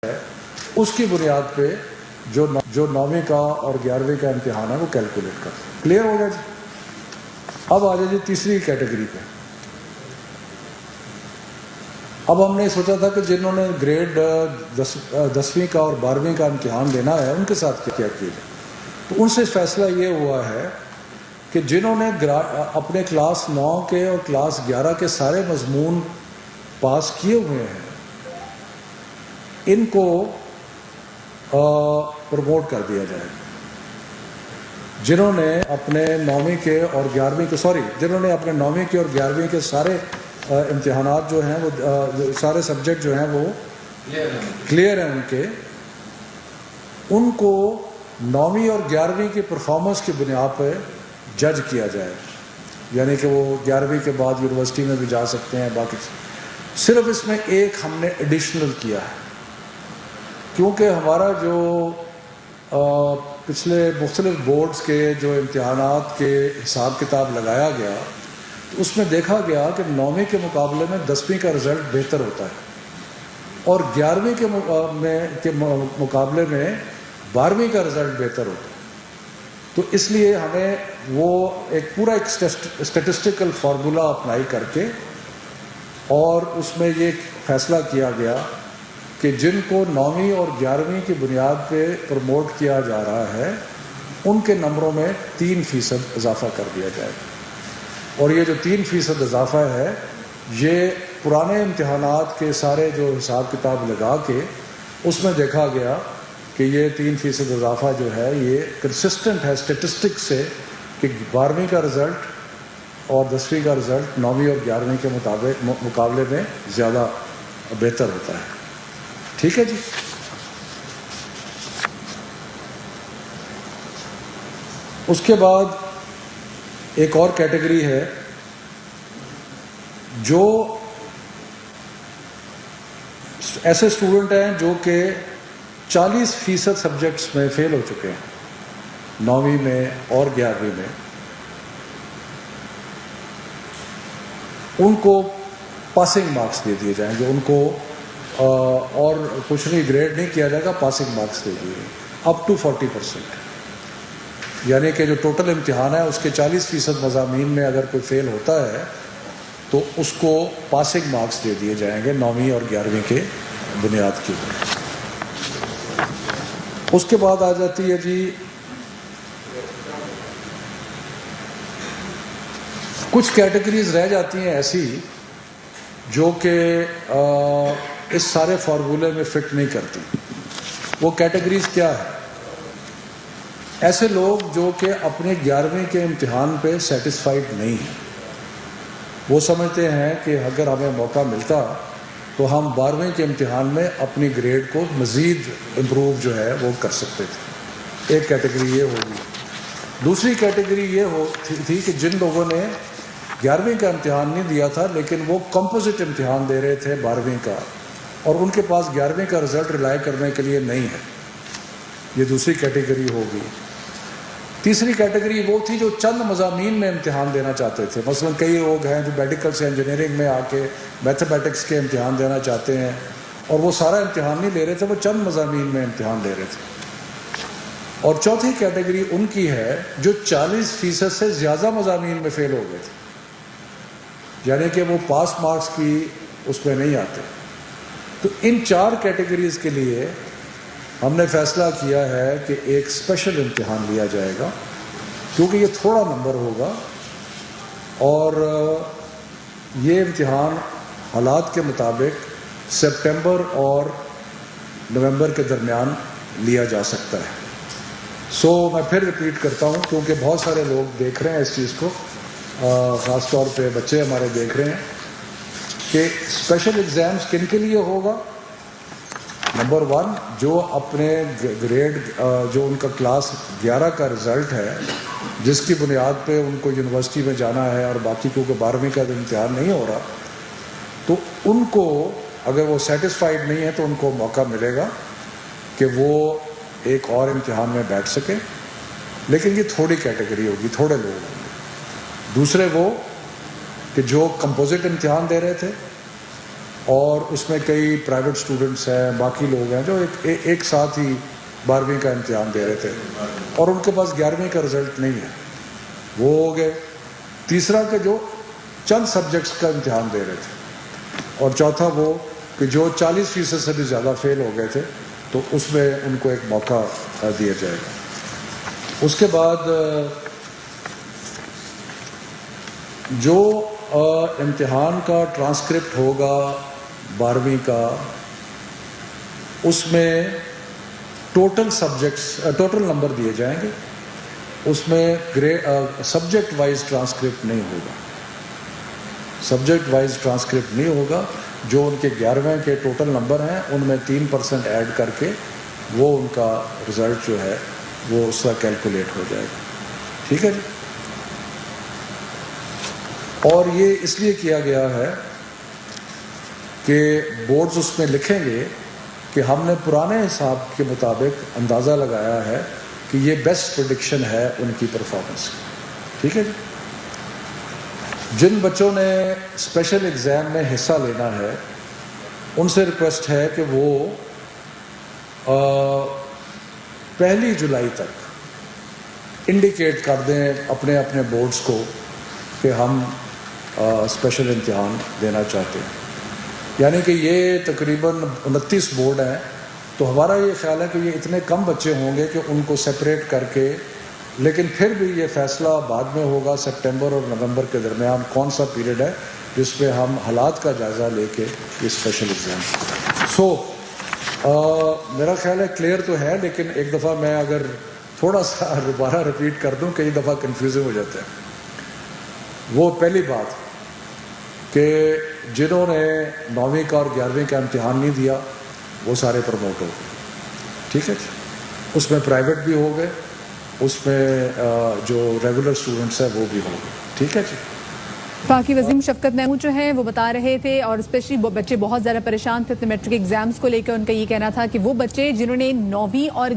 ہے اس کی بنیاد پہ جو 9ویں کا اور 11ویں کا امتحان ہے وہ کیلکولیٹ کر سکتے. کلیئر ہو گیا جی؟ اب آ جائے جی تیسری کیٹیگری پہ. اب ہم نے سوچا تھا کہ جنہوں نے گریڈ 10ویں کا اور 12ویں کا امتحان دینا ہے ان کے ساتھ کیا کیا جائے. تو ان سے فیصلہ یہ ہوا ہے کہ جنہوں نے اپنے کلاس 9 کے اور کلاس 11 کے سارے مضمون پاس کیے ہوئے ہیں ان کو پروموٹ کر دیا جائے. جنہوں نے اپنے 9ویں کے اور 11ویں کے جنہوں نے اپنے 9ویں کے اور 11ویں کے سارے امتحانات جو ہیں وہ سارے سبجیکٹ جو ہیں وہ کلیئر ہیں ان کو 9ویں اور 11ویں کی پرفارمنس کی بنیاد پہ جج کیا جائے. یعنی کہ وہ 11ویں کے بعد یونیورسٹی میں بھی جا سکتے ہیں. باقی صرف اس میں ایک ہم نے ایڈیشنل کیا ہے کیونکہ ہمارا جو پچھلے مختلف بورڈز کے جو امتحانات کے حساب کتاب لگایا گیا تو اس میں دیکھا گیا کہ 9ویں کے مقابلے میں 10ویں کا رزلٹ بہتر ہوتا ہے اور 11ویں کے مقابلے میں 12ویں کا رزلٹ بہتر ہوتا ہے. تو اس لیے ہمیں وہ ایک پورا اسٹیٹسٹیکل فارمولا اپلائی کر کے اور اس میں یہ فیصلہ کیا گیا کہ جن کو 9ویں اور 11ویں کی بنیاد پہ پروموٹ کیا جا رہا ہے ان کے نمبروں میں 3% اضافہ کر دیا جائے. اور یہ جو 3% اضافہ ہے یہ پرانے امتحانات کے سارے جو حساب کتاب لگا کے اس میں دیکھا گیا کہ یہ 3% اضافہ جو ہے یہ کنسسٹنٹ ہے اسٹیٹسٹک سے کہ 12ویں کا رزلٹ اور 10ویں کا رزلٹ 9ویں اور 11ویں کے مقابلے میں زیادہ بہتر ہوتا ہے. ٹھیک ہے جی. اس کے بعد ایک اور کیٹیگری ہے جو ایسے اسٹوڈنٹ ہیں جو کہ 40% سبجیکٹس میں فیل ہو چکے ہیں 9ویں میں اور 11ویں میں. ان کو پاسنگ مارکس دے دیے جائیں گے. ان کو اور کچھ نہیں گریڈ نہیں کیا جائے گا, پاسنگ مارکس دے دیے اپ ٹو 40%. یعنی کہ جو ٹوٹل امتحان ہے اس کے 40% مضامین میں اگر کوئی فیل ہوتا ہے تو اس کو پاسنگ مارکس دے دیے جائیں گے 9ویں اور 11ویں کے بنیاد کے اوپر. اس کے بعد آ جاتی ہے جی کچھ کیٹیگریز رہ جاتی ہیں ایسی جو کہ اس سارے فارمولے میں فٹ نہیں کرتی. وہ کیٹیگریز کیا ہے؟ ایسے لوگ جو کہ اپنے 11ویں کے امتحان پہ سیٹسفائیڈ نہیں ہیں. وہ سمجھتے ہیں کہ اگر ہمیں موقع ملتا تو ہم 12ویں کے امتحان میں اپنی گریڈ کو مزید امپروو جو ہے وہ کر سکتے تھے. ایک کیٹیگری یہ ہوگی. دوسری کیٹیگری یہ تھی کہ جن لوگوں نے 11ویں کا امتحان نہیں دیا تھا لیکن وہ کمپوزٹ امتحان دے رہے تھے 12ویں کا اور ان کے پاس 11ویں کا رزلٹ ریلائی کرنے کے لیے نہیں ہے. یہ دوسری کیٹیگری ہوگی. تیسری کیٹیگری وہ تھی جو چند مضامین میں امتحان دینا چاہتے تھے. مثلا کئی لوگ ہیں جو میڈیکل سے انجینئرنگ میں آ کے میتھمیٹکس کے امتحان دینا چاہتے ہیں اور وہ سارا امتحان نہیں لے رہے تھے, وہ چند مضامین میں امتحان لے رہے تھے. اور چوتھی کیٹیگری ان کی ہے جو 40% سے زیادہ مضامین میں فیل ہو گئے تھے. یعنی کہ وہ پاس مارکس کی اس میں نہیں آتے. تو ان 4 کیٹیگریز کے لیے ہم نے فیصلہ کیا ہے کہ ایک اسپیشل امتحان لیا جائے گا کیونکہ یہ تھوڑا نمبر ہوگا اور یہ امتحان حالات کے مطابق سپٹمبر اور نومبر کے درمیان لیا جا سکتا ہے. میں پھر ریپیٹ کرتا ہوں کیونکہ بہت سارے لوگ دیکھ رہے ہیں اس چیز کو, خاص طور پہ بچے ہمارے دیکھ رہے ہیں کہ اسپیشل ایگزامز کن کے لیے ہوگا. نمبر 1 جو اپنے گریڈ جو ان کا کلاس 11 کا رزلٹ ہے جس کی بنیاد پہ ان کو یونیورسٹی میں جانا ہے اور باقی کیونکہ 12ویں کا امتحان نہیں ہو رہا تو ان کو اگر وہ سیٹسفائیڈ نہیں ہے تو ان کو موقع ملے گا کہ وہ ایک اور امتحان میں بیٹھ سکے. لیکن یہ تھوڑی کیٹیگری ہوگی, تھوڑے لوگ ہوں گے. دوسرے وہ کہ جو کمپوزٹ امتحان دے رہے تھے اور اس میں کئی پرائیویٹ اسٹوڈنٹس ہیں, باقی لوگ ہیں جو ایک ساتھ ہی 12ویں کا امتحان دے رہے تھے اور ان کے پاس 11ویں کا رزلٹ نہیں ہے, وہ ہو گئے. تیسرا کہ جو چند سبجیکٹس کا امتحان دے رہے تھے, اور چوتھا وہ کہ جو 40% سے بھی زیادہ فیل ہو گئے تھے, تو اس میں ان کو ایک موقع دیا جائے گا. اس کے بعد جو امتحان کا ٹرانسکرپٹ ہوگا 12ویں کا, اس میں ٹوٹل نمبر دیے جائیں گے. اس میں سبجیکٹ وائز ٹرانسکرپٹ نہیں ہوگا, سبجیکٹ وائز ٹرانسکرپٹ نہیں ہوگا. جو ان کے 11ویں کے ٹوٹل نمبر ہیں ان میں 3% ایڈ کر کے وہ ان کا رزلٹ جو ہے وہ اس کا کیلکولیٹ ہو جائے گا. ٹھیک ہے جی. اور یہ اس لیے کیا گیا ہے کہ بورڈز اس میں لکھیں گے کہ ہم نے پرانے حساب کے مطابق اندازہ لگایا ہے کہ یہ بیسٹ پریڈکشن ہے ان کی پرفارمنس کی. ٹھیک ہے جی. جن بچوں نے اسپیشل ایگزام میں حصہ لینا ہے ان سے ریکویسٹ ہے کہ وہ 1 جولائی تک انڈیکیٹ کر دیں اپنے اپنے بورڈز کو کہ ہم اسپیشل امتحان دینا چاہتے ہیں. یعنی کہ یہ تقریباً 29 بورڈ ہیں, تو ہمارا یہ خیال ہے کہ یہ اتنے کم بچے ہوں گے کہ ان کو سپریٹ کر کے, لیکن پھر بھی یہ فیصلہ بعد میں ہوگا سپٹمبر اور نومبر کے درمیان کون سا پیریڈ ہے جس پہ ہم حالات کا جائزہ لے کے یہ اسپیشل ایگزام. میرا خیال ہے کلیئر تو ہے, لیکن ایک دفعہ میں اگر تھوڑا سا دوبارہ رپیٹ کر دوں, کئی دفعہ کنفیوژن ہو جاتا ہے. وہ پہلی بات کہ جنہوں نے 9ویں کا اور 11ویں کا امتحان نہیں دیا وہ سارے پروموٹ ہو گئے. ٹھیک ہے جی. اس میں پرائیویٹ بھی ہو گئے, اس میں جو ریگولر اسٹوڈنٹس ہیں وہ بھی ہو گئے. ٹھیک ہے جی. وفاقی وزیر شفقت محمود جو ہیں وہ بتا رہے تھے, اور اسپیشلی بچے بہت زیادہ پریشان تھے اپنے میٹرک ایگزامز کو لے کر. ان کا یہ کہنا تھا کہ وہ بچے جنہوں نے 9ویں اور